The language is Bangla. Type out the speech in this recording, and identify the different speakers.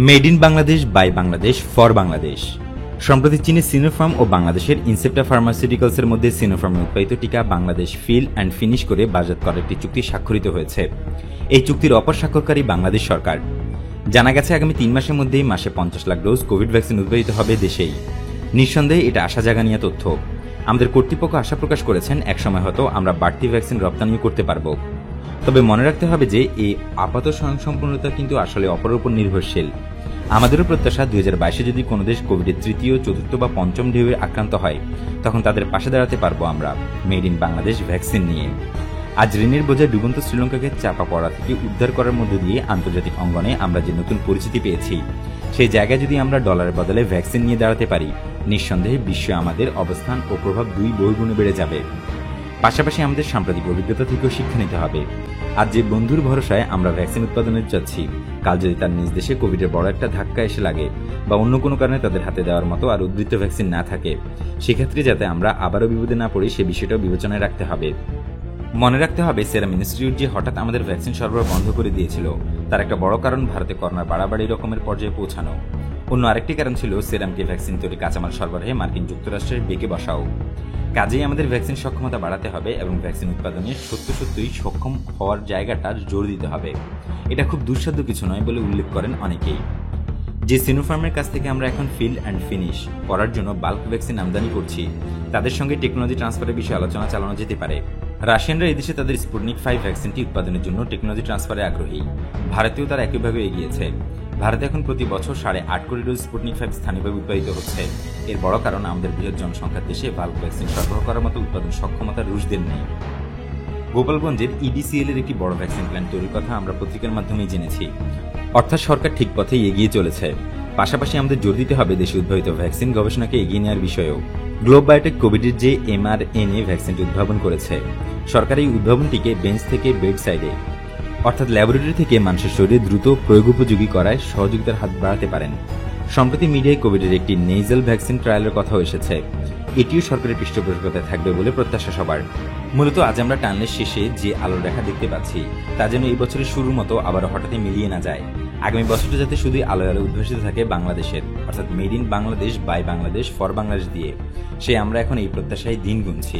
Speaker 1: Made in Bangladesh by Bangladesh for Bangladesh. সম্প্রতি চীনের সিনোফার্ম ও বাংলাদেশের ইনসেপ্টা ফার্মাসিউটিক্যালসের মধ্যে সিনোফার্মের উৎপাদিত টিকা বাংলাদেশ ফিল অ্যান্ড ফিনিশ করে বাজার করার একটি চুক্তি স্বাক্ষরিত হয়েছে। এই চুক্তির অপর স্বাক্ষরকারী বাংলাদেশ সরকার। জানা গেছে আগামী 3 মাসের মধ্যেই মাসে 50 লাখ ডোজ কোভিড ভ্যাকসিন উৎপাদিত হবে দেশেই। নিঃসন্দেহে এটা আশা জাগানিয়া তথ্য। আমাদের কর্তৃপক্ষ আশা প্রকাশ করেছেন একসময় হয়তো আমরা বাড়তি ভ্যাকসিন রপ্তানিও করতে পারবো। তবে মনে রাখতে হবে যে এই আপাত স্বয়ংসম্পূর্ণতা কিন্তু আসলে অপরের উপর নির্ভরশীল। আমাদেরও প্রত্যাশা 2022-এ যদি কোনো দেশ কোভিডের তৃতীয়, চতুর্থ বা পঞ্চম ঢেউয়ে আক্রান্ত হয়, তখন তাদের পাশে দাঁড়াতে পারবো আমরা মেড ইন বাংলাদেশ ভ্যাকসিন নিয়ে। আজ ঋণের বোঝায় ডুবন্ত শ্রীলঙ্কাকে চাপা পড়া থেকে উদ্ধার করার মধ্য দিয়ে আন্তর্জাতিক অঙ্গনে আমরা যে নতুন পরিচিতি পেয়েছি, সেই জায়গায় যদি আমরা ডলারের বদলে ভ্যাকসিন নিয়ে দাঁড়াতে পারি, নিঃসন্দেহে বিশ্বে আমাদের অবস্থান ও প্রভাব বহুগুণে বেড়ে যাবে। পাশাপাশি আমাদের সাম্প্রতিক অভিজ্ঞতা থেকেও শিক্ষা নিতে হবে। আজ যে বন্ধুর ভরসায় আমরা ভ্যাকসিন উৎপাদনে যাচ্ছি, কাল যদি তার নিজ দেশে কোভিডের বড় একটা ধাক্কা এসে লাগে বা অন্য কোনো কারণে তাদের হাতে দেওয়ার মতো আর উদ্বৃত্ত ভ্যাকসিন না থাকে, সেক্ষেত্রে যাতে আমরা আবারও বিপদে না পড়ি সে বিষয়টাও বিবেচনায় রাখতে হবে। মনে রাখতে হবে সেরাম ইনস্টিটিউট যে হঠাৎ আমাদের ভ্যাকসিন সরবরাহ বন্ধ করে দিয়েছিল, তার একটা বড় কারণ ভারতে করোনার বাড়াবাড়ি রকমের পর্যায়ে পৌঁছানো। অন্য আরেকটি কারণ ছিল সেরামকে ভ্যাকসিন তৈরি কাঁচামাল সরবরাহে মার্কিন যুক্তরাষ্ট্রের বেঁকে বসাও। কাজেই আমাদের ভ্যাকসিন সক্ষমতা বাড়াতে হবে এবং ভ্যাকসিন উৎপাদনে সত্যই সক্ষম হওয়ার জায়গাটা জোর দিতে হবে। এটা খুব দুঃসাধ্য কিছু নয় বলে উল্লেখ করেন অনেকেই। যে সিনোফার্মের কাছ থেকে আমরা এখন ফিল অ্যান্ড ফিনিশ করার জন্য বাল্ক ভ্যাকসিন আমদানি করছি, তাদের সঙ্গে টেকনোলজি ট্রান্সফারের বিষয়ে আলোচনা চালানো যেতে পারে। রাশিয়ানরা এদেশে তাদের স্পুটনিক 5 ভ্যাকসিনটি উৎপাদনের জন্য টেকনোলজি ট্রান্সফারে আগ্রহী। ভারতেও তারা একইভাবে এগিয়েছে। ভারতে এখন প্রতি বছর 8.5 কোটি ডোজ স্পুটনিক 5 স্থানীয়ভাবে উৎপাদিত হচ্ছে। এর বড় কারণ আমাদের বৃহৎ জনসংখ্যার দেশে বাল্ক ভ্যাকসিন সরবরাহ করার মতো উৎপাদন সক্ষমতা রুশদের নেই। গোপালগঞ্জের ইডিসিএল এর একটি বড় ভ্যাকসিন প্ল্যান্ট তৈরির কথা আমরা পত্রিকার মাধ্যমেই জেনেছি। অর্থাৎ সরকার ঠিক পথেই এগিয়ে চলেছে। পাশাপাশি আমাদের জোর দিতে হবে দেশে উদ্ভাবিত ভ্যাকসিন গবেষণাকে এগিয়ে নেওয়ার বিষয়েও। গ্লোব বায়োটেক কোভিডের যে mRNA ভ্যাকসিনটি উদ্ভাবন করেছে, সরকার এই উদ্ভাবনটিকে বেঞ্চ থেকে বেড সাইডে অর্থাৎ ল্যাবরেটরি থেকে মানুষের শরীরে দ্রুত প্রয়োগোপযোগী করায় সহযোগিতার হাত বাড়াতে পারেন। সম্প্রতি মিডিয়ায় কোভিডের একটি নেজাল ভ্যাকসিন ট্রায়ালের কথাও এসেছে। এটিও সরকারের পৃষ্ঠপোষকতায় থাকবে বলে প্রত্যাশা সবার। মূলত আজ আমরা টানেলের শেষে যে আলোর রেখা দেখতে পাচ্ছি, তা যেন এই বছরের শুরুর মতো আবার হঠাৎই মিলিয়ে না যায়। আগামী বছরটা যাতে শুধুই আলোয় আলো উদ্ভাসিত থাকে বাংলাদেশের, অর্থাৎ made in Bangladesh by Bangladesh for Bangladesh দিয়ে, সে আমরা এখন এই প্রত্যাশায় দিন গুনছি।